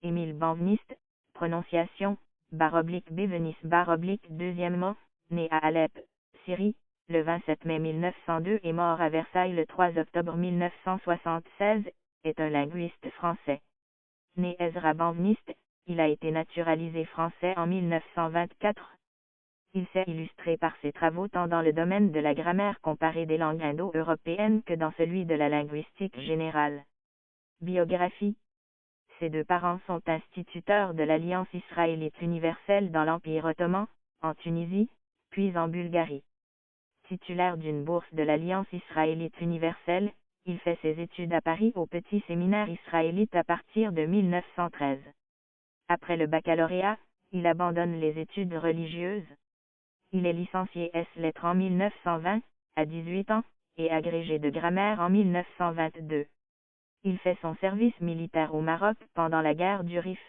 Émile Benveniste, prononciation, /Bévenis deuxièmement, né à Alep, Syrie, le 27 mai 1902 et mort à Versailles le 3 octobre 1976, est un linguiste français. Né Ezra Benveniste, il a été naturalisé français en 1924. Il s'est illustré par ses travaux tant dans le domaine de la grammaire comparée des langues indo-européennes que dans celui de la linguistique générale. Biographie. Ses deux parents sont instituteurs de l'Alliance israélite universelle dans l'Empire ottoman, en Tunisie, puis en Bulgarie. Titulaire d'une bourse de l'Alliance israélite universelle, il fait ses études à Paris au Petit Séminaire israélite à partir de 1913. Après le baccalauréat, il abandonne les études religieuses. Il est licencié ès-lettres en 1920, à 18 ans, et agrégé de grammaire en 1922. Il fait son service militaire au Maroc pendant la guerre du Rif.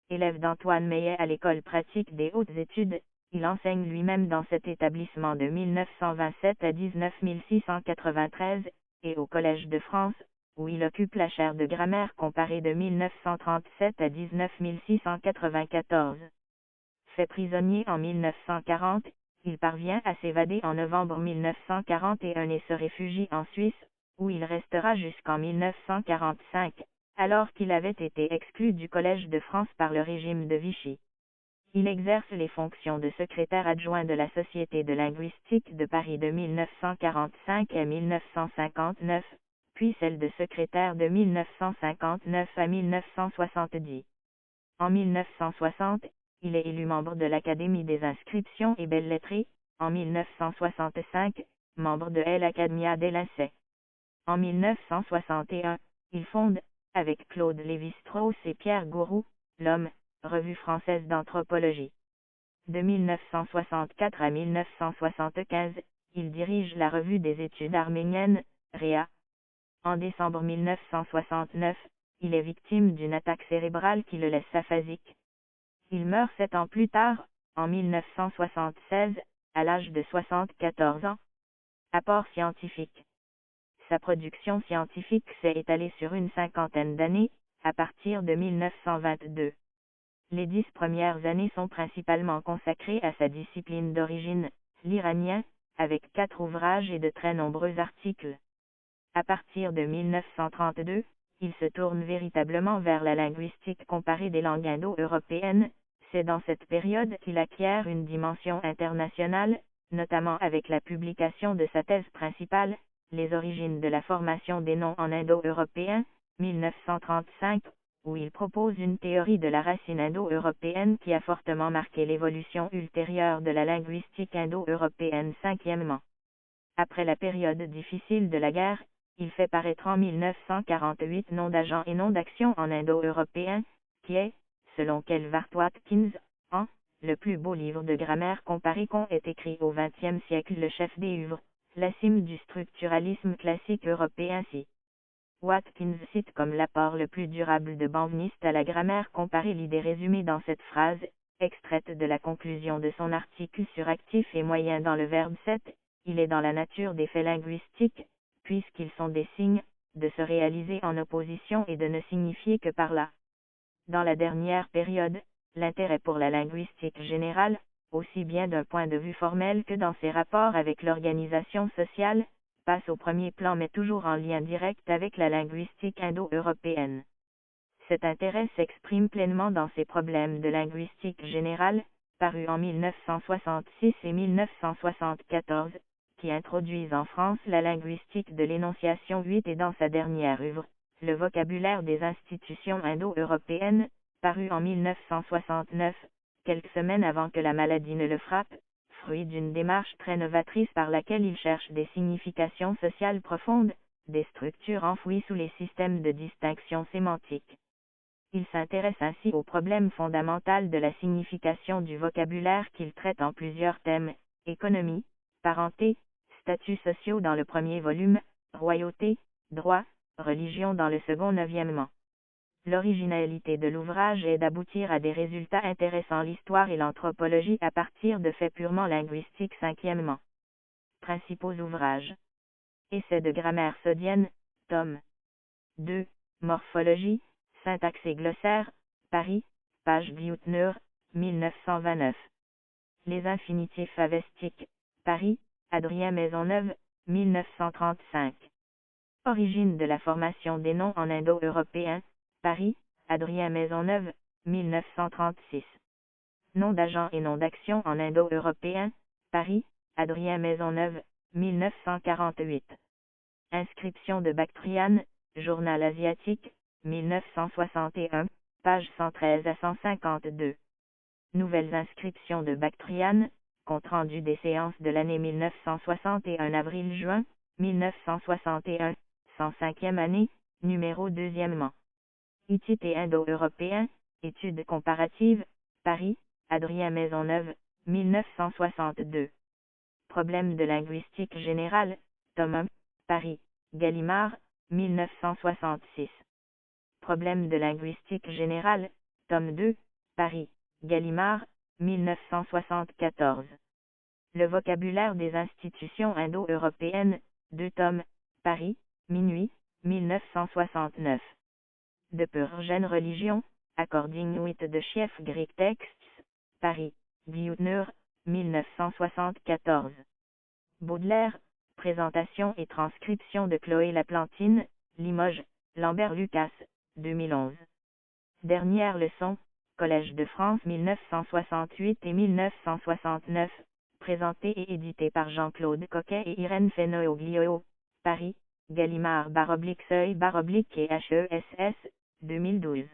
Élève d'Antoine Meillet à l'école pratique des hautes études, il enseigne lui-même dans cet établissement de 1927 à 19693, et au Collège de France, où il occupe la chaire de grammaire comparée de 1937 à 19694. Fait prisonnier en 1940, il parvient à s'évader en novembre 1941 et se réfugie en Suisse, où il restera jusqu'en 1945, alors qu'il avait été exclu du Collège de France par le régime de Vichy. Il exerce les fonctions de secrétaire adjoint de la Société de linguistique de Paris de 1945 à 1959, puis celle de secrétaire de 1959 à 1970. En 1960, il est élu membre de l'Académie des inscriptions et belles-lettrées, en 1965, membre de l'Academia des Lincei. En 1961, il fonde, avec Claude Lévi-Strauss et Pierre Gauroux, L'Homme, revue française d'anthropologie. De 1964 à 1975, il dirige la revue des études arméniennes, REA. En décembre 1969, il est victime d'une attaque cérébrale qui le laisse aphasique. Il meurt 7 ans plus tard, en 1976, à l'âge de 74 ans. Apport scientifique. Sa production scientifique s'est étalée sur une cinquantaine d'années, à partir de 1922. Les 10 premières années sont principalement consacrées à sa discipline d'origine, l'iranien, avec 4 ouvrages et de très nombreux articles. À partir de 1932, il se tourne véritablement vers la linguistique comparée des langues indo-européennes. C'est dans cette période qu'il acquiert une dimension internationale, notamment avec la publication de sa thèse principale, Les origines de la formation des noms en indo-européen, 1935, où il propose une théorie de la racine indo-européenne qui a fortement marqué l'évolution ultérieure de la linguistique indo-européenne. Cinquièmement, après la période difficile de la guerre, il fait paraître en 1948 Nom d'agent et nom d'action en indo-européen, qui est, selon Kelvart Watkins, le plus beau livre de grammaire comparée qu'ont ait écrit au XXe siècle le chef des œuvres, la cime du structuralisme classique européen. Si Watkins cite comme l'apport le plus durable de Benveniste à la grammaire comparée l'idée résumée dans cette phrase, extraite de la conclusion de son article sur actif et moyen dans le verbe 7, il est dans la nature des faits linguistiques, puisqu'ils sont des signes, de se réaliser en opposition et de ne signifier que par là. Dans la dernière période, l'intérêt pour la linguistique générale, aussi bien d'un point de vue formel que dans ses rapports avec l'organisation sociale, passe au premier plan mais toujours en lien direct avec la linguistique indo-européenne. Cet intérêt s'exprime pleinement dans ses problèmes de linguistique générale, parus en 1966 et 1974, qui introduisent en France la linguistique de l'énonciation 8 et dans sa dernière œuvre, Le vocabulaire des institutions indo-européennes, paru en 1969, quelques semaines avant que la maladie ne le frappe, fruit d'une démarche très novatrice par laquelle il cherche des significations sociales profondes, des structures enfouies sous les systèmes de distinction sémantique. Il s'intéresse ainsi au problème fondamental de la signification du vocabulaire qu'il traite en plusieurs thèmes, économie, parenté, statuts sociaux dans le premier volume, royauté, droit, religion dans le second. Neuvièmement, l'originalité de l'ouvrage est d'aboutir à des résultats intéressants l'histoire et l'anthropologie à partir de faits purement linguistiques. Cinquièmement, principaux ouvrages. Essais de grammaire sodienne, tome 2, morphologie, syntaxe et glossaire, Paris, page Viutnur, 1929. Les infinitifs avestiques, Paris, Adrien Maisonneuve, 1935. Origine de la formation des noms en indo-européen, Paris, Adrien Maisonneuve, 1936. Nom d'agent et nom d'action en indo-européen, Paris, Adrien Maisonneuve, 1948. Inscription de Bactriane, Journal asiatique, 1961, pages 113 à 152. Nouvelles inscriptions de Bactriane, compte rendu des séances de l'année 1961 avril-juin, 1961, 105e année, numéro 2e. Hittite indo-européen, études comparatives, Paris, Adrien Maisonneuve, 1962. Problème de linguistique générale, tome 1, Paris, Gallimard, 1966. Problème de linguistique générale, tome 2, Paris, Gallimard, 1974. Le vocabulaire des institutions indo-européennes, 2 tomes, Paris, Minuit, 1969. De Purgène religion, according with the chief Greek texts, Paris, Viutnur, 1974. Baudelaire, présentation et transcription de Chloé Laplantine, Limoges, Lambert Lucas, 2011. Dernière leçon, Collège de France 1968 et 1969, présenté et édité par Jean-Claude Coquet et Irène Fenoglio, Paris, Gallimard /Seuil /et HESS, 2012.